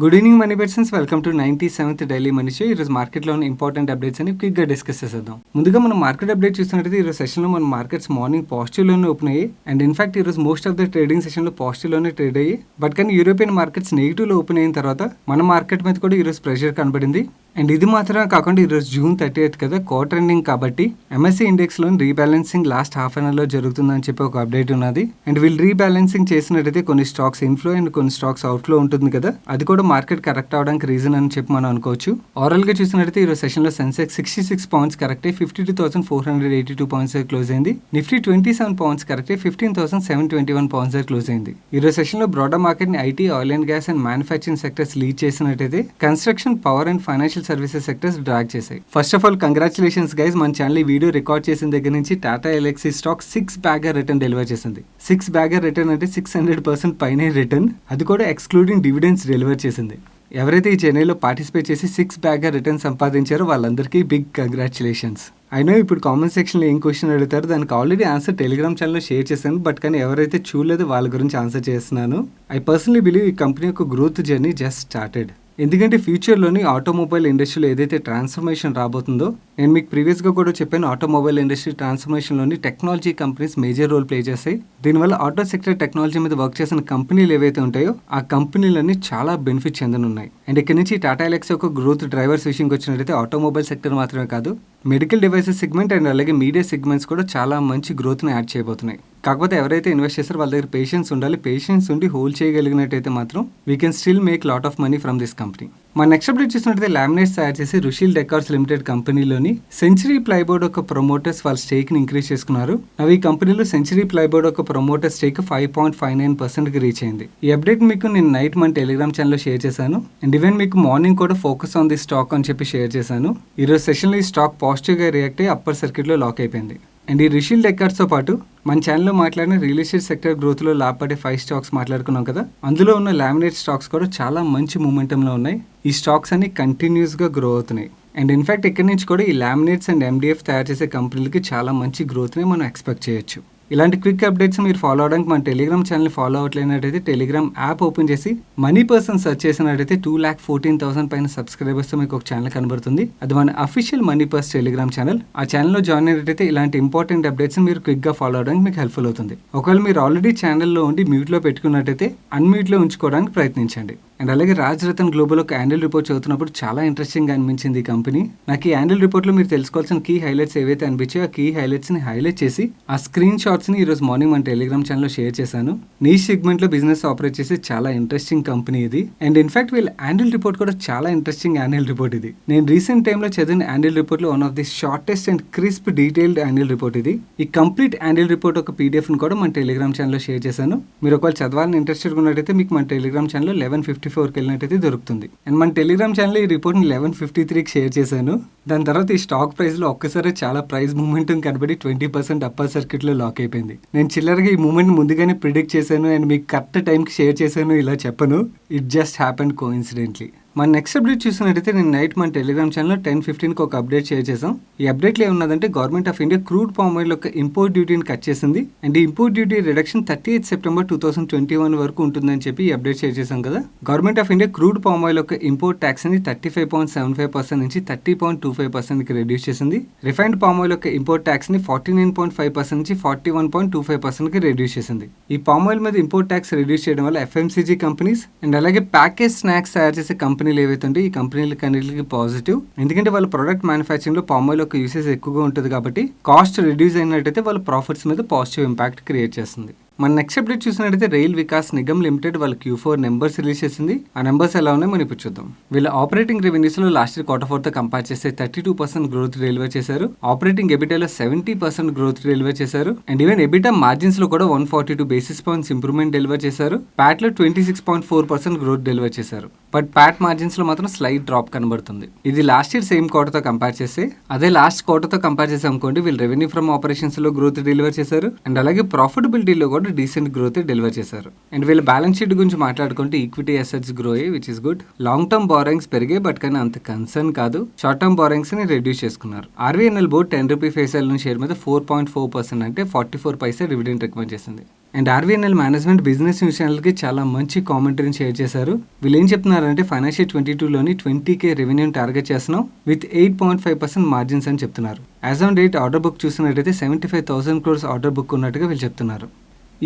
Good evening money persons, welcome to 97th daily money show. ఈరోజు మార్కెట్లో ఉన్న important updates అని క్విక్గా డిస్కస్ చేద్దాం. ముందుగా మనం మార్కెట్ అప్డేట్ చూసినట్టయితే ఈరోజు సెషన్లో మన మార్కెట్స్ మార్నింగ్ పాజిటివ్లోనే ఓపెన్ అయ్యాయి. అండ్ ఇన్ఫాక్ట్ ఈరోజు మోస్ట్ ఆఫ్ ద ట్రేడింగ్ సెషన్లో పాజిటివ్లోనే ట్రేడ్ అయ్యి, బట్ కానీ యూరోపియన్ మార్కెట్స్ నెగిటివ్లో ఓపెన్ అయిన తర్వాత మన మార్కెట్ మీద కూడా ఈరోజు ప్రెషర్ కనబడింది. అండ్ ఇది మాత్రమే కాకుండా ఈరోజు June 30th కదా, క్వార్టర్ ఎండింగ్ కాబట్టి ఎంఎస్సీ ఇండెక్స్లోని రీబ్యాలెన్సింగ్ లాస్ట్ హాఫ్ అన్ అవర్లో జరుగుతుందని చెప్పి ఒక అప్డేట్ ఉన్నది. అండ్ వీళ్ళు రీబ్యాలెన్సింగ్ చేసినట్టయితే కొన్ని స్టాక్స్ ఇన్ఫ్లో అండ్ కొన్ని స్టాక్స్ అవుట్ఫ్లో ఉంటుంది కదా, అది కూడా మార్కెట్ కరెక్ట్ అవడానికి రీజన్ అని చెప్పి మనం అనుకోవచ్చు. ఓవరాల్ గా చూసినట్టయితే ఈరోజు సెషన్లో సెన్సెక్స్ 66 పాయింట్స్ కరెక్ట్ అయ్యి 52,482 పాయింట్స్ క్లోజ్ అయింది. నిఫ్టీ 27 పాయింట్స్ కరెక్ట్ అయ్యి 15,721 పాయింట్స్ క్లోజ్ అయింది. ఈరోజు సెషన్లో బ్రాడర్ మార్కెట్ ని IT, oil and gas and manufacturing sectors lead చేసినట్టయితే construction, power and financial services sectors drag చేశాయి. First of all congratulations guys, మన ఛానల్ ఈ వీడియో రికార్డ్ చేసిన దగ్గర నుంచి Tata Elxsi stock 6 bagger return deliver చేసింది. 6 బ్యాగర్ రిటర్న్ అంటే 600% పైనే రిటర్న్, అది కూడా ఎక్స్క్లూడింగ్ డివిడెండ్స్ డెలివర్ చేసింది. ఎవరైతే ఈ జర్నీలో పార్టిసిపేట్ చేసి 6 బ్యాగర్ రిటర్న్ సంపాదించారో వాళ్ళందరికీ బిగ్ కంగ్రాచులేషన్స్. అయినా ఇప్పుడు కామెంట్ సెక్షన్లో ఏం క్వశ్చన్ అడుగుతారు, దానికి ఆల్రెడీ ఆన్సర్ టెలిగ్రామ్ ఛానల్లో షేర్ చేశాను. బట్ కానీ ఎవరైతే చూడలేదో వాళ్ళ గురించి ఆన్సర్ చేస్తున్నాను. ఐ పర్సనలీ బిలీవ్ ఈ కంపెనీ యొక్క గ్రోత్ జర్నీ జస్ట్ స్టార్టెడ్. ఎందుకంటే ఫ్యూచర్లోని ఆటోమొబైల్ ఇండస్ట్రీలో ఏదైతే ట్రాన్స్ఫర్మేషన్ రాబోతుందో, నేను మీకు ప్రీవియస్గా కూడా చెప్పాను, ఆటోమొబైల్ ఇండస్ట్రీ ట్రాన్స్ఫర్మేషన్లోని technology companies major role play చేస్తాయి. దీనివల్ల ఆటో సెక్టర్ టెక్నాలజీ మీద వర్క్ చేసిన కంపెనీలు ఏవైతే ఉంటాయో ఆ కంపెనీలన్నీ చాలా బెనిఫిట్ చెందనున్నాయి. అండ్ ఇక్కడ నుంచి టాటా ఎలక్స్ యొక్క గ్రోత్ డ్రైవర్స్ విషయంకి వచ్చినట్టయితే ఆటోమొబైల్ సెక్టర్ మాత్రమే కాదు, మెడికల్ డివైసెస్ సెగ్మెంట్ అండ్ అలాగే మీడియా సెగ్మెంట్స్ కూడా చాలా మంచి గ్రోత్ని యాడ్ చేయబోతున్నాయి. కాకపోతే ఎవరైతే ఇన్వెస్ట్ చేస్తారో వాళ్ళ దగ్గర పేషెన్స్ ఉండాలి. పేషెన్స్ ఉండి హోల్డ్ చేయగలిగినట్టయితే మాత్రం we can still make lot of money from this company. మన నెక్స్ట్ అప్డేట్ చూసినట్టయితే లామినేట్స్ తయారు చేసి రుషిల్ డెకార్స్ లిమిటెడ్ కంపెనీలోని సెంచరీ ప్లైబోర్డ్ యొక్క ప్రమోటర్స్ వాళ్ళ స్టేక్ ని ఇంక్రీజ్ చేసుకున్నారు. అవి ఈ కంపెనీలో సెంచరీ ప్లైబోర్డ్ యొక్క ప్రమోటర్ స్టేక్ 5.59% కి రీచ్ అయింది. ఈ అప్డేట్ మీకు నేను నైట్ మన టెలిగ్రామ్ ఛానల్లో షేర్ చేశాను. అండ్ ఈవెన్ మీకు మార్నింగ్ కూడా ఫోకస్ ఆన్ ది స్టాక్ అని చెప్పి షేర్ చేశాను. ఈరోజు సెషన్లో ఈ స్టాక్ పాజిటివ్ గా రియాక్ట్ అయ్యి అప్పర్ సర్క్యూట్ లో లాక్ అయిపోయింది. అండ్ ఈ రుషిల్ డెకార్స్తో పాటు మన ఛానల్లో మాట్లాడిన రియల్ ఎస్టేట్ సెక్టర్ గ్రోత్లో లాభపడే 5 స్టాక్స్ మాట్లాడుకున్నాం కదా, అందులో ఉన్న లామినేట్ స్టాక్స్ కూడా చాలా మంచి మూమెంటంలో ఉన్నాయి. ఈ స్టాక్స్ అన్ని కంటిన్యూస్గా గ్రో అవుతున్నాయి. అండ్ ఇన్ఫాక్ట్ ఇక్కడి నుంచి కూడా ఈ లామినేట్స్ అండ్ MDF తయారు చేసే కంపెనీలకి చాలా మంచి గ్రోత్ని మనం ఎక్స్పెక్ట్ చేయొచ్చు. ఇలాంటి క్విక్ అప్డేట్స్ మీరు ఫాలో అవడానికి మన టెలిగ్రామ్ ఛానల్ ఫాలో అవ్వట్లేనట్టయితే టెలిగ్రామ్ యాప్ ఓపెన్ చేసి మనీ పర్సన్ సెర్చ్ చేసినట్టయితే 2,14,000 పైన సబ్స్క్రైబర్స్తో మీకు ఒక ఛానల్ కనబడుతుంది. అది మన official money purse Telegram channel. ఆ ఛానల్లో జాయిన్ అయినట్టయితే ఇలాంటి ఇంపార్టెంట్ అప్డేట్స్ మీరు క్విక్గా ఫాలో అవడానికి మీకు హెల్ప్ఫుల్ అవుతుంది. ఒకవేళ మీరు ఆల్రెడీ ఛానల్లో ఉండి మ్యూట్లో పెట్టుకున్నట్టయితే అన్మ్యూట్లో ఉంచుకోవడానికి ప్రయత్నించండి. అండ్ అలాగే రాజ్ రతన్ గ్లోబల్ ఒక యాన్యువల్ రిపోర్ట్ చదువుతున్నప్పుడు చాలా ఇంట్రెస్టింగ్ గా అనిపించింది ఈ కంపెనీ. నాకు ఈ యాన్యువల్ రిపోర్ట్లో మీరు తెలుసుకోవాల్సిన కీ హైలైట్స్ ఏవైతే అనిపించాయో ఆ కీ హైలైట్స్ని హైలైట్ చేసి ఆ స్క్రీన్ షాట్స్ని ఈరోజు మార్నింగ్ మన టెలిగ్రామ్ ఛానల్లో షేర్ చేశాను. నీష్ సెగ్మెంట్లో బిజినెస్ ఆపరేట్ చేసి చాలా ఇంట్రెస్టింగ్ కంపెనీ ఇది. అండ్ ఇన్ఫాక్ట్ వీళ్ళ యాన్యువల్ రిపోర్ట్ కూడా చాలా ఇంట్రెస్టింగ్ యాన్యువల్ రిపోర్ట్ ఇది. నేను రీసెంట్ టైంలో చదివిన యాన్యువల్ రిపోర్ట్లో one of the shortest and crisp detailed annual report ఇది. ఈ కంప్లీట్ యాన్యువల్ రిపోర్ట్ ఒక PDF కూడా మన టెలిగ్రామ్ ఛానల్లో షేర్ చేశాను. మీరు ఒకవేళ చదవాలని ఇంట్రెస్టెడ్ ఉన్నట్టయితే మీకు మన టెలిగ్రామ్ ఛానల్లో 11:54కి వెళ్ళినట్టయితే దొరుకుతుంది. అండ్ మన టెలిగ్రామ్ ఛానల్ ఈ రిపోర్ట్ని 11:53కి షేర్ చేశాను. దాని తర్వాత ఈ స్టాక్ ప్రైస్లో ఒక్కసారి చాలా ప్రైస్ మూమెంటం కనబడి 20% అప్పర్ సర్క్యూట్లో లాక్ అయిపోయింది. నేను చిల్లరగా ఈ మూమెంట్ ముందుగానే ప్రిడిక్ట్ చేశాను అండ్ మీకు కరెక్ట్ టైంకి షేర్ చేశాను ఇలా చెప్పను. It just happened coincidentally. మన నెక్స్ట్ అప్డేట్ చూసినట్టయితే నేను నైట్ మన టెలిగ్రామ్ ఛానల్లో 10:15కి ఒక అప్డేట్ షేర్ చేసాం. ఈ అప్డేట్లో ఏమున్నదంటే government of India crude palm oil యొక్క ఇంపోర్ట్ డ్యూటీని కట్ చేసింది. అండ్ ఈ import duty reduction 30th September 2021 వరకు ఉంటుందని చెప్పి ఈ అప్డేట్ షేర్ చేసాం కదా. Government of India crude palm oil యొక్క ఇంపోర్ట్ ట్యాక్స్ ని 35.75% నుంచి 30.25%కి రెడ్యూస్ చేసింది. రిఫైన్డ్ పామ్ ఆయిల్ యొక్క ఇంపోర్ట్ ట్యాక్స్ ని 49.5% నుంచి 41.25%కి రెడ్యూస్ చేసింది. ఈ పామ్ ఆయిల్ మీద ఇంపోర్ట్ ట్యాక్స్ రెడ్యూస్ చేయడం వల్ల FMCG కంపెనీస్ అండ్ అలాగే ప్యాకేజ్ స్నాక్స్ తయారు చేసే కంపెనీలు ఏవైతే ఉంటాయి ఈ కంపెనీలకి అన్నిటికీ పాజిటివ్. ఎందుకంటే వాళ్ళ ప్రొడక్ట్ మ్యానుఫ్యాక్చరింగ్ లో పామ్ ఆయిల్ యొక్క యూసేజ్ ఎక్కువగా ఉంటుంది కాబట్టి కాస్ట్ రిడ్యూస్ అయినట్టయితే వాళ్ళ ప్రాఫిట్స్ మీద పాజిటివ్ ఇంపాక్ట్ క్రియేట్ చేస్తుంది. మన నెక్స్ట్ అప్డేట్ చూసినట్టయితే రైల్ వికాస్ నిగమ్ లిమిటెడ్ వాళ్ళ Q4 నెంబర్స్ రిలీజ్ చేసింది. ఆ నెంబర్స్ ఎలా ఉన్నాయి మనం ఇప్పుడు చూద్దాం. వీళ్ళ ఆపరేటింగ్ రెవెన్యూస్ లో లాస్ట్ ఇయర్ Q4 తో కంపేర్ చేస్తే 32% గ్రోత్ డెలివర్ చేశారు. ఆపరేటింగ్ ఎబిటాలో 70% గ్రోత్ డెలివర్ చేశారు. అండ్ ఈవెన్ ఎబిటా మార్జిన్స్ లో కూడా 142 basis points ఇంప్రూవ్మెంట్ డెలివర్ చేశారు. ప్యాట్ లో 26.4% గ్రోత్ డెలివర్ చేశారు. బట్ ప్యాట్ మార్జిన్స్ లో మాత్రం స్లైట్ డ్రాప్ కనబడుతుంది. ఇది లాస్ట్ ఇయర్ సేమ్ క్వార్టర్ తో కంపేర్ చేస్తే, అదే లాస్ట్ క్వార్టర్ తో కంపేర్ చేసాం అనుకోండి వీళ్ళు రెవెన్యూ ఫ్రమ్ ఆపరేషన్స్ లో గ్రోత్ డెలివర్ చేశారు. అండ్ అలాగే ప్రాఫిటబిలిటీలో కూడా కూడా డీసెంట్ గ్రోత్ డెలివర్ చేశారు. అండ్ వీళ్ళ బ్యాలెన్స్ షీట్ గురించి మాట్లాడుకుంటే ఈక్విటీ అసెట్స్ గ్రో అయ్యి which is good. Long term borrowings పెరిగాయి బట్ కానీ అంత కన్సర్న్ కాదు. షార్ట్ టర్మ్ బారోయింగ్స్ ని రెడ్యూస్ చేసుకున్నారు. RVNL board 10 rupee face value share మీద 4.4% అంటే 44 పైసా డివిడెండ్ రికమెండ్ చేసింది. And RVNL management business news ఛానల్కి చాలా మంచి కామెంటరీని షేర్ చేశారు. వీళ్ళు ఏం చెప్తున్నారంటే ఫైనాన్షియల్ 22లోని 20K రెవెన్యూని టార్గెట్ చేస్తున్నాం విత్ 8.5% మార్జిన్స్ అని చెప్తున్నారు. As on date order book చూసినట్టయితే 75,000 crores ఆర్డర్ బుక్ ఉన్నట్టుగా వీళ్ళు చెప్తున్నారు.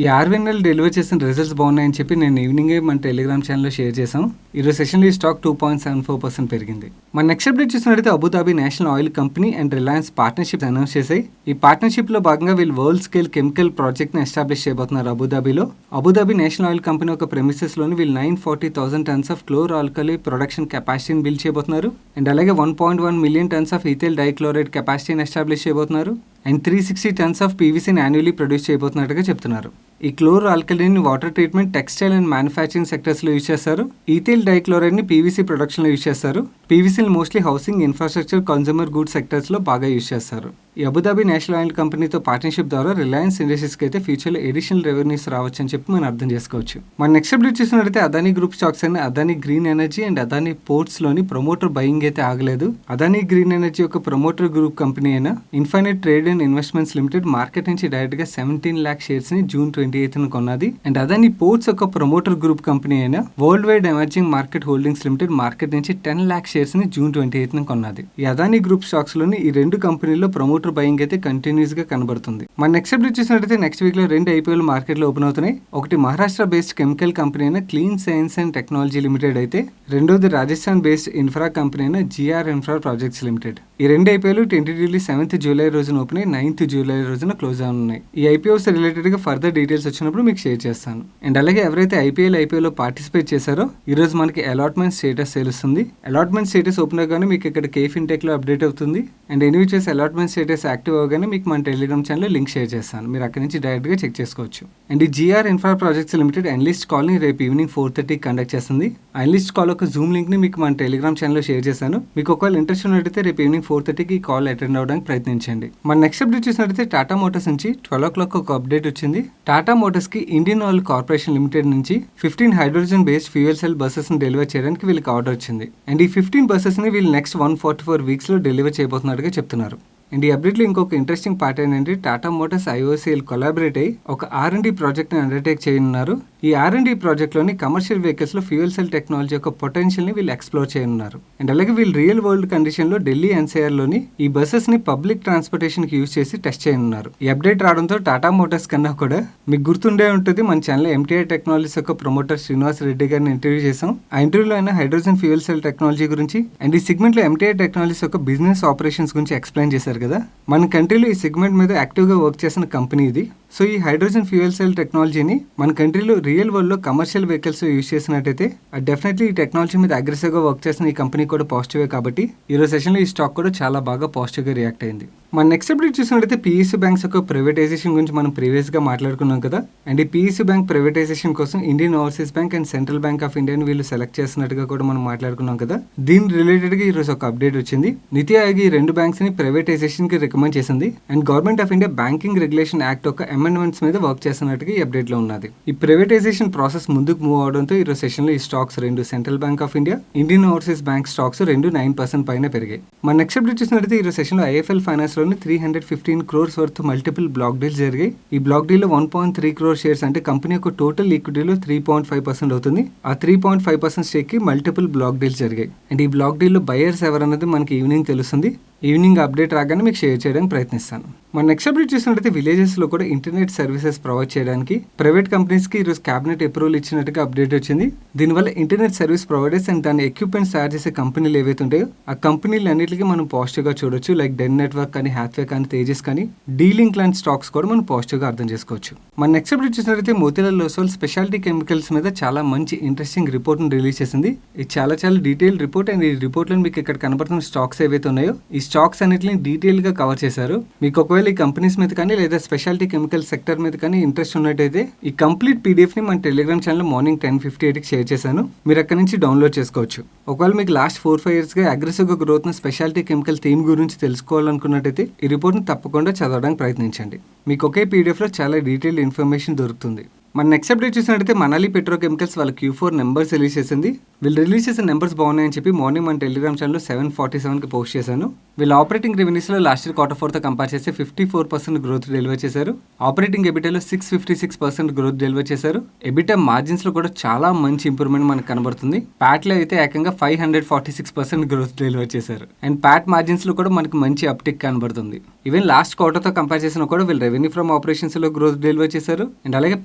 ఈ ఆర్వీఎన్ఎల్ డెలివర్ చేసిన రిజల్ట్స్ బాగున్నాయని చెప్పి నేను ఈవినింగే మన టెలిగ్రామ్ ఛానల్లో షేర్ చేసాం. ఈరోజు సెషన్లో ఈ స్టాక్ 2.74% పెరిగింది. మన నెక్స్ట్ అప్డేట్ చూసినట్టయితే Abu Dhabi national oil company and Reliance partnership announce చేశాయి. ఈ పార్ట్నర్షిప్లో భాగంగా వీళ్ళు వరల్డ్ స్కేల్ కెమికల్ ప్రాజెక్ట్ని ఎస్టాబ్లిష్ చేయబోతున్నారు అబుదాబిలో. అబుదాబి నేషనల్ ఆయిల్ కంపెనీ ఒక ప్రెమిసెస్లోని వీళ్ళు 940,000 tons of chlor alkali production కెపాసిటీని బిల్డ్ చేయబోతున్నారు. అండ్ అలాగే 1.1 million tons of ethyl dichloride కెపాసిటీని ఎస్టాబ్లిష్ చేయబోతున్నారు. అండ్ 360 tons ఆఫ్ పీవీసీని యాన్యువల్లీ ప్రొడ్యూస్ చేయబోతున్నట్టుగా చెప్తున్నారు. ఈ క్లోర్ ఆల్కలీని water treatment, textile and manufacturing సెక్టర్స్లో యూజ్ చేస్తారు. ఈథైల్ డైక్లోరైడ్ని పీవీసీ ప్రొడక్షన్లో యూజ్ చేస్తారు. పీవీసీని mostly housing, infrastructure, consumer goods సెక్టర్స్లో బాగా యూజ్ చేస్తారు. ఈ అబుదాబి నేషనల్ ఆయిల్ కంపెనీతో పార్ట్నర్షిప్ ద్వారా రిలయన్స్ ఇండస్ట్రీస్కి అయితే ఫ్యూచర్లో ఎడిషనల్ రెవెన్యూస్ రావచ్చు అని చెప్పి మనం అర్థం చేసుకోవచ్చు. మన నెక్స్ట్ అప్డేట్ చూసినట్లయితే అదానీ గ్రూప్ స్టాక్స్ అయిన Adani Green Energy and Adani పోర్ట్స్లోని ప్రమోటర్ బయింగ్ అయితే ఆగలేదు. అదానీ గ్రీన్ ఎనర్జీ యొక్క ప్రమోటర్ గ్రూప్ కంపెనీ అయిన Infinite Trade and Investments Limited market నుంచి డైరెక్ట్గా 17 lakh షేర్స్ని June 28th కొన్నది. అండ్ అదానీ పోర్ట్స్ యొక్క ప్రమోటర్ గ్రూప్ కంపెనీ అయిన World Wide Emerging Market Holdings Limited market నుంచి 10 lakh షేర్స్ని June 28th కొన్నది. ఈ అదానీ గ్రూప్ స్టాక్స్లోని ఈ రెండు కంపెనీల్లో ప్రమోటర్ బయింగ్ అయితే కంటిన్యూస్ గా కనబడుతుంది. మన నెక్స్ట్ అప్డేట్ చూసినట్లయితే నెక్స్ట్ వీక్ లో 2 IPOలు మార్కెట్ లో ఓపెన్ అవుతున్నాయి. ఒకటి మహారాష్ట్ర బేస్డ్ కెమికల్ కంపెనీ అయిన clean science and technology limited అయితే రెండోది రాజస్థాన్ బేస్డ్ ఇన్ఫ్రా కంపెనీ అయిన GR ఇన్ఫ్రా ప్రాజెక్ట్స్ లిమిటెడ్. ఈ 2 IPOలు టెంటేటివ్లీ 7th July రోజున ఓపెన్ అయ్యి 9th July రోజున క్లోజ్ అవుతున్నాయి. ఈ IPOస్ రిలేటెడ్ గా ఫర్దర్ డీటెయిల్స్ వచ్చినప్పుడు మీకు షేర్ చేస్తాను. అండ్ అలాగే ఎవరైతే IPOలో పార్టిసిపేట్ చేశారో ఈ రోజు మనకి అలాట్మెంట్ స్టేటస్ తెలుస్తుంది. అలాట్మెంట్ స్టేటస్ ఓపెన్ అవగానే మీకు ఇక్కడ KFinTech లో అప్డేట్ అవుతుంది. And anyways allotment status active అవగానే మీకు మన టెలిగ్రామ్ ఛానల్లో లింక్ షేర్ చేస్తాను. మీరు అక్కడి నుంచి డైరెక్ట్గా చెక్ చేసుకోవచ్చు. అండ్ ఈ GR infra projects limited analyst కాల్ని రేపు ఈవినింగ్ 4:30 కండక్ట్ చేస్తుంది. అనలిస్ట్ కాల్ ఒక జూమ్ లింక్ని మీకు మన టెలిగ్రామ్ ఛానల్లో షేర్ చేశాను. మీకు ఒకవేళ ఇంట్రెస్ట్ ఉన్నట్టయితే రేపు ఈవినింగ్ 4:30కి కాల్ అటెండ్ అవ్వడానికి ప్రయత్నించండి. మన నెక్స్ట్ అప్డేట్ చూసినట్టయితే టాటా మోటార్స్ నుంచి 12 o'clock ఒక అప్డేట్ వచ్చింది. టాటా మోటార్స్కి ఇండియన్ ఆయిల్ కార్పొరేషన్ లిమిటెడ్ నుంచి 15 హైడ్రోజన్ బేస్డ్ ఫ్యూయల్ సెల్ బస్సెస్ని డెలివర్ చేయడానికి వీళ్ళకి ఆర్డర్ వచ్చింది. అండ్ ఈ 15 బస్సెస్ని వీళ్ళు నెక్స్ట్ 144 వీక్స్లో డెలివర్ చేయబోతున్నట్టుగా చెప్తున్నారు. అండ్ ఈ అప్డేట్లో ఇంకొక ఇంట్రెస్టింగ్ పార్ట్ ఏంటంటే టాటా మోటార్స్ IOCL కొలాబరేట్ అయ్యి ఒక R&D ప్రాజెక్ట్ని అండర్టేక్ చేయనున్నారు. ఈ R&D ప్రాజెక్ట్లోని కమర్షియల్ వెహికల్స్లో ఫ్యూయల్ సెల్ టెక్నాలజీ యొక్క పొటెన్షియల్ని వీళ్ళు ఎక్స్ప్లోర్ చేయనున్నారు. అండ్ అలాగే వీళ్ళు రియల్ వరల్డ్ కండిషన్లో ఢిల్లీ NCRలోని ఈ బస్సెస్ని పబ్లిక్ ట్రాన్స్పోర్టేషన్కి యూజ్ చేసి టెస్ట్ చేయనున్నారు. ఈ అప్డేట్ రావడంతో టాటా మోటార్స్ కన్నా కూడా మీకు గుర్తుండే ఉంటుంది, మన ఛానల్లో MTI టెక్నాలజీస్ యొక్క ప్రమోటర్ శ్రీనివాస్ రెడ్డి గారిని ఇంటర్వ్యూ చేసాం. ఆ ఇంటర్వ్యూలో అయినా హైడ్రోజన్ ఫ్యూయల్ సెల్ టెక్నాలజీ గురించి అండ్ ఈ సెగ్మెంట్లో MTI టెక్నాలజీస్ యొక్క బిజినెస్ ఆపరేషన్స్ గురించి ఎక్స్ప్లెయిన్ చేశారు కదా. మన కంట్రీలో ఈ సెగ్మెంట్ మీద యాక్టివ్గా వర్క్ చేసిన కంపెనీ ఇది. సో ఈ హైడ్రోజన్ ఫ్యూయల్ సెల్ టెక్నాలజీని మన కంట్రీలో రియల్ వరల్డ్లో కమర్షియల్ వెహికల్స్ యూజ్ చేసినట్టయితే డెఫినెట్లీ ఈ టెక్నాలజీ మీద అగ్రెసివ్గా వర్క్ చేసిన ఈ కంపెనీ కూడా పాజిటివే. కాబట్టి ఈరోజు సెషన్లో ఈ స్టాక్ కూడా చాలా బాగా పాజిటివ్గా రియాక్ట్ అయింది. మన నెక్స్ట్ అప్డేట్ చూసినట్టయితే PSU బ్యాంక్స్ యొక్క ప్రైవేటైజేషన్ గురించి మనం ప్రీవియస్గా మాట్లాడుకున్నాం కదా. అండ్ ఈ PSU బ్యాంక్ ప్రైవేటైజేషన్ కోసం Indian overseas bank and central bank of ఇండియాని వీళ్ళు సెలెక్ట్ చేస్తున్నట్టుగా కూడా మనం మాట్లాడుకున్నాం కదా. దీని రిలేటెడ్గా ఈరోజు ఒక అప్డేట్ వచ్చింది. నీతి ఆయోగ్ ఈ 2 బ్యాంక్స్ని ప్రైవేటైజేషన్కి రికమెండ్ చేసింది. And government of India banking regulation act యొక్క అమెండ్మెంట్స్ మీద వర్క్ చేస్తున్నట్టుగా ఈ అప్డేట్లో ఉన్నది. ఈ ప్రైవేటైజేషన్ ప్రాసెస్ ముందుకు మూవ్ అవడంతో ఈరోజు సెషన్లో ఈ stocks 2 central bank of India, Indian overseas bank stocks 2 9% పైన పెరిగాయి. మన నెక్స్ట్ అప్డేట్ చూసినట్టయితే ఈరోజు సెషన్లో IIFL ఫైనాన్స్లోని 315 crores worth multiple block deals జరిగాయి. ఈ బ్లాక్ డీల్లో 1.3 crore షేర్స్ అంటే కంపెనీ యొక్క టోటల్ ఈక్విటీలో 3.5% అవుతుంది. ఆ 3.5% స్టేక్కి మల్టిపుల్ బ్లాక్ డీల్స్ జరిగాయి. అండ్ ఈ బ్లాక్ డీల్లో బయర్స్ ఎవరన్నది మనకి ఈవినింగ్ తెలుస్తుంది. ఈవినింగ్ అప్డేట్ రాగానే మీకు షేర్ చేయడానికి ప్రయత్నిస్తాను. మన నెక్స్ట్ అప్డేట్ చూసినట్టయితే విలేజెస్లో కూడా ఇంటర్నెట్ సర్వీసెస్ ప్రొవైడ్ చేయడానికి ప్రైవేట్ కంపెనీస్కి ఈరోజు క్యాబినెట్ అప్రూవల్ ఇచ్చినట్టుగా అప్డేట్ వచ్చింది. దీనివల్ల ఇంటర్నెట్ సర్వీస్ ప్రొవైడర్స్ అండ్ దాని ఎక్విప్మెంట్స్ తయారు చేసే కంపెనీలు ఏవైతే ఉంటాయో ఆ కంపెనీలు అన్నింటికి మనం పాజిటివ్గా చూడొచ్చు. లైక్ డెన్ నెట్వర్క్ కానీ, హ్యాత్వే కానీ, తేజస్ కానీ, డీలింక్ లాంటి స్టాక్స్ కూడా మనం పాజిటివ్గా అర్థం చేసుకోవచ్చు. మన నెక్స్ట్ అప్డేట్ చూసినట్టయితే మోతీలాల్ ఓస్వాల్ స్పెషాలిటీ కెమికల్స్ మీద చాలా మంచి ఇంట్రెస్టింగ్ రిపోర్ట్ని రిలీజ్ చేసింది. ఇది చాలా డీటెయిల్ రిపోర్ట్. అండ్ ఈ రిపోర్ట్లో మీకు ఇక్కడ కనబడుతున్న స్టాక్స్ ఏవైతే ఉన్నాయో ఈ స్టాక్స్ అన్నిటిని డీటెయిల్గా కవర్ చేశారు. మీకు ఒకవేళ ఈ కంపెనీస్ మీద కానీ లేదా స్పెషాలిటీ కెమికల్ సెక్టర్ మీద కానీ ఇంట్రెస్ట్ ఉన్నట్టయితే ఈ కంప్లీట్ పీడిఎఫ్ని మన టెలిగ్రామ్ ఛానల్ మార్నింగ్ 10:58కి షేర్ చేశాను. మీరు అక్కడ నుంచి డౌన్లోడ్ చేసుకోవచ్చు. ఒకవేళ మీకు లాస్ట్ 4-5 ఇయర్స్గా అగ్రెసివ్గా గ్రోత్ న స్పెషాలిటీ కెమికల్ థీమ్ గురించి తెలుసుకోవాలనుకున్నట్టయితే ఈ రిపోర్ట్ని తప్పకుండా చదవడానికి ప్రయత్నించండి. మీకు ఒకే పీడిఎఫ్లో చాలా డీటెయిల్డ్ ఇన్ఫర్మేషన్ దొరుకుతుంది. మన నెక్స్ట్ అప్డేట్ చూసినట్టయితే మనాలి పెట్రోకెమికల్స్ వాళ్ళ Q4 నెంబర్స్ రిలీజ్ చేసింది. వీళ్ళు రిలీజ్ చేసిన నెంబర్స్ బాగున్నాయని చెప్పి మార్నింగ్ మన టెలిగ్రామ్ ఛానల్లో 7:47కి పోస్ట్ చేశాను. వీళ్ళు ఆపరేటింగ్ రెవెన్యూస్లో లాస్ట్ ఇయర్ Q4తో కంపేర్ చేస్తే 54% గ్రోత్ డెలివర్ చేశారు. ఆపరేటింగ్ ఎబిటాలో 656% గ్రోత్ డెలివర్ చేశారు. ఎబిటా మార్జిన్స్లో కూడా చాలా మంచి ఇంప్రూవ్మెంట్ మనకు కనబడుతుంది. ప్యాట్లో అయితే ఏకంగా 546% గ్రోత్ డెలివర్ చేశారు. అండ్ ప్యాట్ మార్జిన్స్లో కూడా మనకి మంచి అప్టిక్ కనబడుతుంది. ఈవెన్ లాస్ట్ క్వార్టర్తో కంపేర్ చేసినా కూడా వీళ్ళు రెవెన్యూ ఫ్రమ్ ఆపరేషన్స్లో గ్రోత్ డెలివర్ చేశారు. అండ్ అలాగే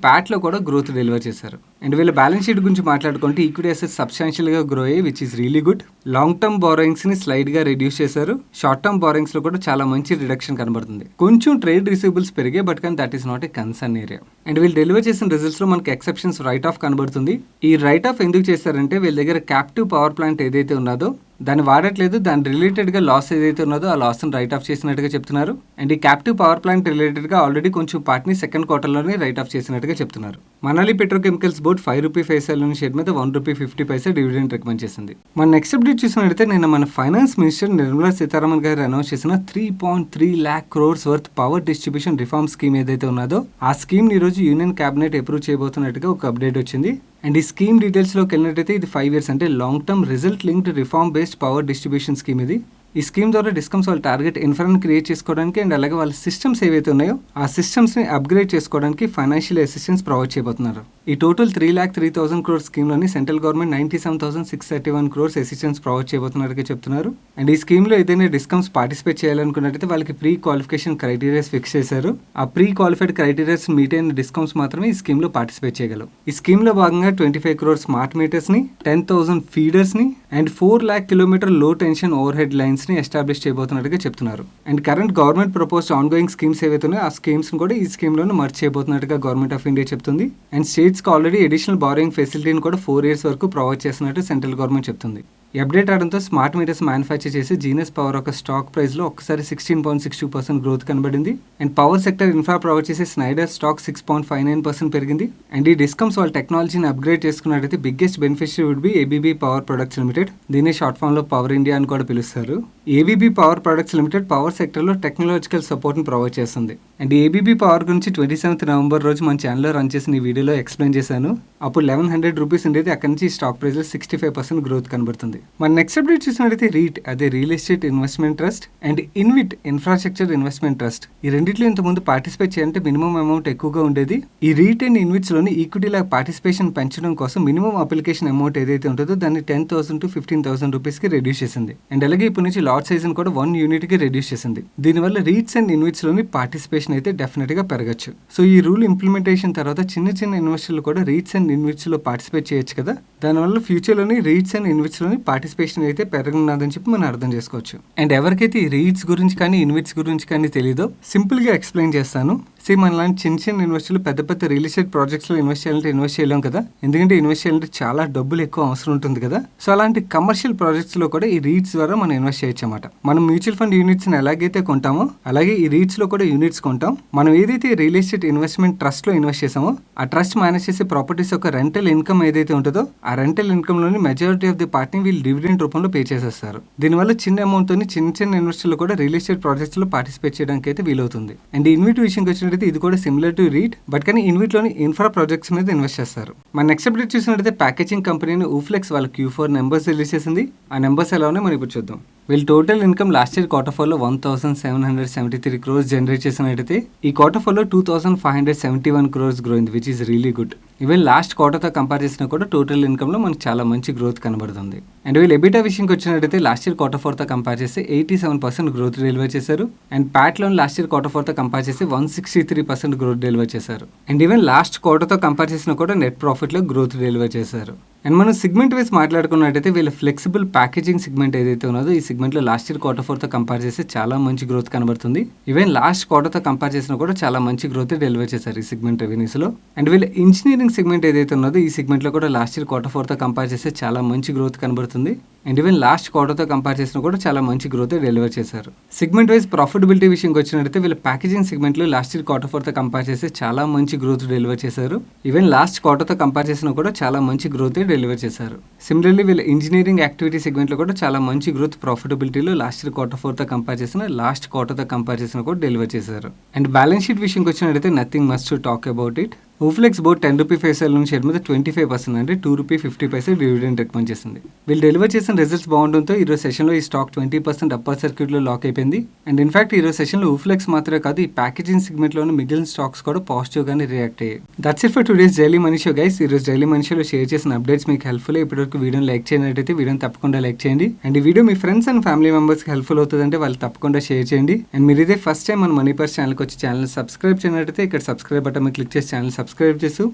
ప్యాట్లో కూడా గ్రోత్ డెలివర్ చేశారు. అండ్ వీళ్ళ బ్యాలెన్స్ షీట్ గురించి మాట్లాడుకుంటే ఈక్విటీ అసెట్స్ సబ్స్టాన్షియల్గా గ్రో అయ్యి which is really good. Long term బారోయింగ్స్ని స్లైడ్గా రెడ్యూస్ చేశారు. షార్ట్ టర్మ్ బారోయింగ్స్లో కూడా చాలా మంచి రిడక్షన్ కనబడుతుంది. కొంచెం ట్రేడ్ రిసీవబుల్స్ పెరిగాయి, బట్ కానీ that is not a concern area. And వీళ్ళు డెలివర్ చేసిన రిజల్ట్స్లో మనకి ఎక్సెప్షన్స్ రైట్ ఆఫ్ కనబడుతుంది. ఈ రైట్ ఆఫ్ ఎందుకు చేశారంటే వీళ్ళ దగ్గర క్యాప్టివ్ పవర్ ప్లాంట్ ఏదైతే ఉన్నదో దాన్ని వాడట్లేదు, దాని రిలేటెడ్గా లాస్ ఏదైతే ఉన్నదో ఆ లాస్ని రైట్ ఆఫ్ చేసినట్టుగా చెప్తున్నారు. అండ్ ఈ క్యాప్టివ్ పవర్ ప్లాంట్ రిలేటెడ్గా ఆల్రెడీ కొంచెం పార్ట్ని సెకండ్ క్వార్టర్లోనే రైట్ ఆఫ్ చేసినట్టుగా చెప్తున్నారు. మనాలి పెట్రోకెమికల్స్ బోర్డ్ ₹5 షేర్ మీద ₹1.50 డివిడెండ్ రికమెండ్ చేసింది. మన నెక్స్ట్ అప్డేట్ చూసినట్టయితే నిన్న మన ఫైనాన్స్ మినిస్టర్ నిర్మలా సీతారామన్ గారు అనౌన్స్ చేసిన 3.3 lakh crores worth power distribution reform scheme ఏదైతే ఉన్నదో ఆ స్కీమ్ ఈ రోజు యూనియన్ క్యాబినెట్ అప్రూవ్ చేయబోతున్నట్టుగా ఒక అప్డేట్ వచ్చింది. అండ్ ఈ స్కీమ్ డీటెయిల్స్లోకి వెళ్ళినట్టయితే ఇది 5 years అంటే long term result linked reform based power distribution scheme ఇది. ఈ స్కీమ్ ద్వారా డిస్కమ్స్ వాళ్ళ టార్గెట్ ఇన్ఫ్రాని క్రియేట్ చేసుకోవడానికి అండ్ అలాగే వాళ్ళ సిస్టమ్స్ ఏవైతే ఉన్నాయో ఆ సిస్టమ్స్ని అప్గ్రేడ్ చేసుకోవడానికి ఫైనాన్షియల్ అసిస్టెన్స్ ప్రొవైడ్ చేయబోతున్నారు. ఈ టోటల్ 3,03,000 crores స్కీమ్లోని central government 97,631 crores assistance provide చేయబోతున్నట్టుగా చెప్తున్నారు. అండ్ ఈ స్కీమ్లో ఏదైనా డిస్కమ్స్ పార్టిసిపేట్ చేయాలనుకున్నట్టయితే వాళ్ళకి ప్రీ క్వాలిఫికేషన్ క్రైటీరియాస్ ఫిక్స్ చేశారు. ఆ ప్రీ క్వాలిఫైడ్ క్రైటీరియాస్ మీట్ అయిన డిస్కమ్స్ మాత్రమే ఈ స్కీమ్లో పార్టిసిపేట్ చేయగలవు. ఈ స్కీమ్లో భాగంగా 25 crores స్మార్ట్ మీటర్స్ని, 10,000 ఫీడర్స్ని and 4 lakh kilometer low tension overhead lines ని ఎస్టాబ్లిష్ చేయబోతున్నట్టుగా చెప్తున్నారు. And current government proposed ongoing schemes ఏవైతే ఉన్నాయో ఆ స్కీమ్స్ కూడా ఈ స్కీమ్ లోనే మర్జ్ చేయబోతున్నట్టుగా గవర్నమెంట్ ఆఫ్ ఇండియా చెప్తుంది. అండ్ స్టేట్స్ కి ఆల్రెడీ అడిషనల్ బారోయింగ్ ఫెసిలిటీని కూడా 4 years వరకు ప్రొవైడ్ చేస్తున్నట్టు సెంట్రల్ గవర్నమెంట్ చెప్తుంది. ఈ అప్డేట్ రావడంతో స్మార్ట్ మీటర్స్ మ్యానుఫ్యాక్చర్ చేసి జీనస్ పవర్ ఒక స్టాక్ ప్రైస్లో ఒక్కసారి 16.62% గ్రోత్ కనబడింది. And power sector infra provide చేసే స్నైడర్ స్టాక్ 6.59% పెరిగింది. అండ్ ఈ డిస్కమ్స్ వాళ్ళ టెక్నాలజీని అప్గ్రేడ్ చేసుకున్నట్టయితే biggest beneficiary would be ABB power products limited. దీన్ని షార్ట్ ఫామ్ లో పవర్ ఇండియా అని కూడా పిలుస్తారు. ABB power products limited power సెక్టర్లో టెక్నాలజికల్ సపోర్ట్ని ప్రొవైడ్ చేస్తుంది. అండ్ ఏబీబీ పవర్ గురించి 27th November రోజు మన ఛానల్లో రన్ చేసిన ఈ వీడియోలో ఎక్స్ప్లెయిన్ చేశాను. అప్పుడు ₹1,100 ఉండేది, అక్కడి నుంచి స్టాక్ ప్రైస్లో 65% గ్రోత్ కనబడుతుంది. మన నెక్స్ట్ అప్డేట్ చూసినట్టయితే రీట్ అదే real estate investment trust and InvIT infrastructure investment trust ఈ రెండిట్లో ఇంతకుముందు పార్టిసిపేట్ చేయాలంటే మినిమం అమౌంట్ ఎక్కువగా ఉండేది. ఈ రీట్ అండ్ ఇన్విట్స్ లోని ఈక్విటీ లాగా పార్టిసిపేషన్ పెంచడం కోసం మినిమం అప్లికేషన్ అమౌంట్ ఏదైతే ఉంటుందో దాన్ని ₹10,000 to ₹15,000 కి రెడ్యూస్ చేసింది. అండ్ అలాగే ఇప్పటి నుంచి లాట్ సైజ్ కూడా 1 unit కి రెడ్యూస్ చేసింది. దీనివల్ల రీట్స్ అండ్ ఇన్విట్స్ లోని పార్టిసిపేషన్ అయితే డెఫినెట్ గా పెరగచ్చు. సో ఈ రూల్ ఇంప్లిమెంటేషన్ తర్వాత చిన్న చిన్న ఇన్వెస్టర్లు కూడా రీట్స్ అండ్ ఇన్విట్స్ లో పార్టిసిపేట్ చేయొచ్చు కదా. దానివల్ల ఫ్యూచర్ లోని రీట్స్ అండ్ ఇన్విట్స్ లోని పార్టిసిపేషన్ అయితే పెరగనున్నదని చెప్పి మనం అర్థం చేసుకోవచ్చు. అండ్ ఎవరికైతే ఈ రీట్స్ గురించి కానీ ఇన్విట్స్ గురించి కానీ తెలీదో సింపుల్ గా ఎక్స్ప్లెయిన్ చేస్తాను. మన లాంటి చిన్న చిన్న ఇన్వెస్టర్లు పెద్ద పెద్ద రియల్ ఎస్టేట్ ప్రాజెక్ట్స్ లో ఇన్వెస్ట్ చేయాలంటే ఇన్వెస్ట్ చేయలేం కదా, ఎందుకంటే ఇన్వెస్ట్ చేయాలంటే చాలా డబ్బులు ఎక్కువ అవసరం ఉంటుంది కదా. సో అలాంటి కమర్షియల్ ప్రాజెక్ట్స్ లో కూడా ఈ రీట్స్ ద్వారా మనం ఇన్వెస్ట్ చేయొచ్చు అన్నమాట. మనం మ్యూచువల్ ఫండ్ యూనిట్స్ ఎలాగైతే కొంటామో అలాగే ఈ రీట్స్ లో కూడా యూనిట్స్ కొంటాం. మనం ఏదైతే రియల్ ఎస్టేట్ ఇన్వెస్ట్మెంట్ ట్రస్ట్ లో ఇన్వెస్ట్ చేసామో ఆ ట్రస్ట్ మేనేజ్ చేసే ప్రాపర్టీస్ యొక్క రెంటల్ ఇన్కమ్ ఏదైతే ఉంటుందో ఆ రెంటల్ ఇన్కమ్ లోని మెజారిటీ ఆఫ్ ది పార్ట్ని వీళ్ళు డివిడెండ్ రూపంలో పే చేసేస్తారు. దీనివల్ల చిన్న అమౌంట్ తోని చిన్న చిన్న ఇన్వెస్టర్లు కూడా రియల్ ఎస్టేట్ ప్రాజెక్ట్స్ లో పార్టిసిపేట్ చేయడానికి అయితే వీలవుతుంది. అండ్ ఇన్విట్ విషయంకి వచ్చినట్టయితే ఇది కూడా సిమిలర్ టు రీట్, బట్ కానీ ఇన్విట్ లోని ఇన్ఫ్రా ప్రాజెక్ట్స్ మీద ఇన్వెస్ట్ చేస్తారు. మన నెక్స్ట్ అప్డేట్ చూసినట్టయితే ప్యాకేజింగ్ కంపెనీ ఊఫ్లెక్స్ వాళ్ళ Q4 నెంబర్స్ రిలీజ్ చేసింది. ఆ నెంబర్స్ ఎలా ఉన్నాయి మనం ఇప్పుడు చూద్దాం. వీళ్ళు టోటల్ ఇన్కమ్ లాస్ట్ ఇయర్ Q4లో 1,773 crores జనరేట్ చేసినట్టయితే ఈ Q4లో 2,571 crores growing which is really good. Even last క్వార్టర్తో కంపేర్ చేసినా కూడా టోటల్ ఇన్కమ్లో మనకు చాలా మంచి గ్రోత్ కనబడుతుంది. అండ్ వీళ్ళు ఎబిటా విషయంకి వచ్చినట్టయితే లాస్ట్ ఇయర్ Q4తో కంపేర్ చేస్తే 87% గ్రోత్ డెలివర్ చేశారు. అండ్ ప్యాట్లో లాస్ట్ ఇయర్ Q4తో కంపేర్ చేసి 163% గ్రోత్ డెలివర్ చేశారు. అండ్ ఈవెన్ లాస్ట్ క్వార్టర్తో కంపేర్ చేసినా కూడా నెట్ ప్రాఫిట్లో గ్రోత్ డెలివర్ చేశారు. అండ్ మనం సిగ్మెంట్ వైజ్ మాట్లాడుకున్నట్టయితే వీళ్ళ ఫ్లెక్సిబుల్ ప్యాకేజింగ్ సిగ్మెంట్ ఏదైతే ఉన్నదో ఈ సిగ్మెంట్లో లాస్ట్ ఇయర్ Q4తో కంపేర్ చేస్తే చాలా మంచి గ్రోత్ కనబడుతుంది. ఈవెన్ లాస్ట్ క్వార్టర్తో కంపేర్ చేసినా కూడా చాలా మంచి గ్రోత్ డెలివర్ చేశారు ఈ సిగ్మెంట్ రెవెన్యూస్లో. అండ్ వీళ్ళ ఇంజనీరింగ్ సెగ్మెంట్ ఏదైతే ఉన్నదో ఈ సెగ్మెంట్లో కూడా లాస్ట్ ఇయర్ Q4తో కంపేర్ చేస్తే చాలా మంచి గ్రోత్ కనబడుతుంది. అండ్ ఈవెన్ లాస్ట్ క్వార్టర్తో కంపేర్ చేసినా కూడా చాలా మంచి గ్రోత్ డెలివర్ చేశారు. సెగ్మెంట్ వైజ్ ప్రాఫిటబిలిటీ విషయంకి వచ్చినట్టయితే వీళ్ళ ప్యాకేజింగ్ సెగ్మెంట్లో లాస్ట్ ఇయర్ Q4తో కంపేర్ చేస్తే చాలా మంచి గ్రోత్ డెలివర్ చేశారు. ఈవెన్ లాస్ట్ క్వార్టర్తో కంపేర్ చేసినా కూడా చాలా మంచి గ్రోత్ డెలివర్ చేశారు. సిమిలర్లీ వీళ్ళ ఇంజనీరింగ్ యాక్టివిటీ సెగ్మెంట్లో కూడా చాలా మంచి గ్రోత్ ప్రాఫిటబిలిటీలో లాస్ట్ ఇయర్ Q4తో కంపేర్ చేసిన లాస్ట్ క్వార్టర్తో కంపేర్ చేసిన కూడా డెలివర్ చేశారు. అండ్ బ్యాలెన్స్ షీట్ విషయంకి వచ్చినట్టయితే nothing much to talk about it. Uflex board 10 rupee face value share మీద 25% అంటే ₹2.50 డివిడెండ్ రికమెండ్ చేసింది. వీళ్ళు డెలివర్ చేసిన రిజల్ట్స్ బాగుండడంతో ఈరోజు సెషన్లో ఈ స్టాక్ 20% అప్పర్ సర్క్యూట్లో లాక్ అయిపోయింది. అండ్ ఇన్ఫాక్ట్ ఈరోజు సెషన్లో ఊఫ్లెక్స్ మాత్రమే కాదు, ఈ ప్యాకేజింగ్ సెగ్మెంట్లోని మిగిలిన స్టాక్స్ కూడా పాజిటివ్గానే రియాక్ట్ అయ్యాయి. That's it for today's daily money show guys. ఈరోజు డైలీ మనీ షోలో షేర్ చేసిన అప్డేట్స్ మీకు హెల్ప్ఫుల్. ఇప్పటివరకు వీడియోని లైక్ చేయనట్టయితే వీడియోని తప్పకుండా లైక్ చేయండి. అండ్ ఈ వీడియో మీ ఫ్రెండ్స్ అండ్ ఫ్యామిలీ మెంబర్స్కి హెల్ప్ఫుల్ అవుతుందంటే వాళ్ళు తప్పకుండా షేర్ చేయండి. అండ్ మీరు ఇదే ఫస్ట్ టైం మన మనీ పర్స్ ఛానల్కి వచ్చి ఛానల్ సబ్స్క్రైబ్ చేయనట్టయితే ఇక్కడ సబ్స్క్రైబ్ బటన్ మీద క్లిక్ చేసి ఛానల్ సబ్స్క్రైబ్ చేసి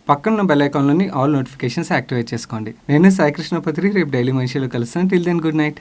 పక్కన బెల్ ఐకాన్లోని ఆల్ నోటిఫికేషన్స్ యాక్టివేట్ చేసుకోండి. నేను సాయి కృష్ణపత్రి, రేపు డైలీ మనిషిలో కలుస్తాను. Till then good night.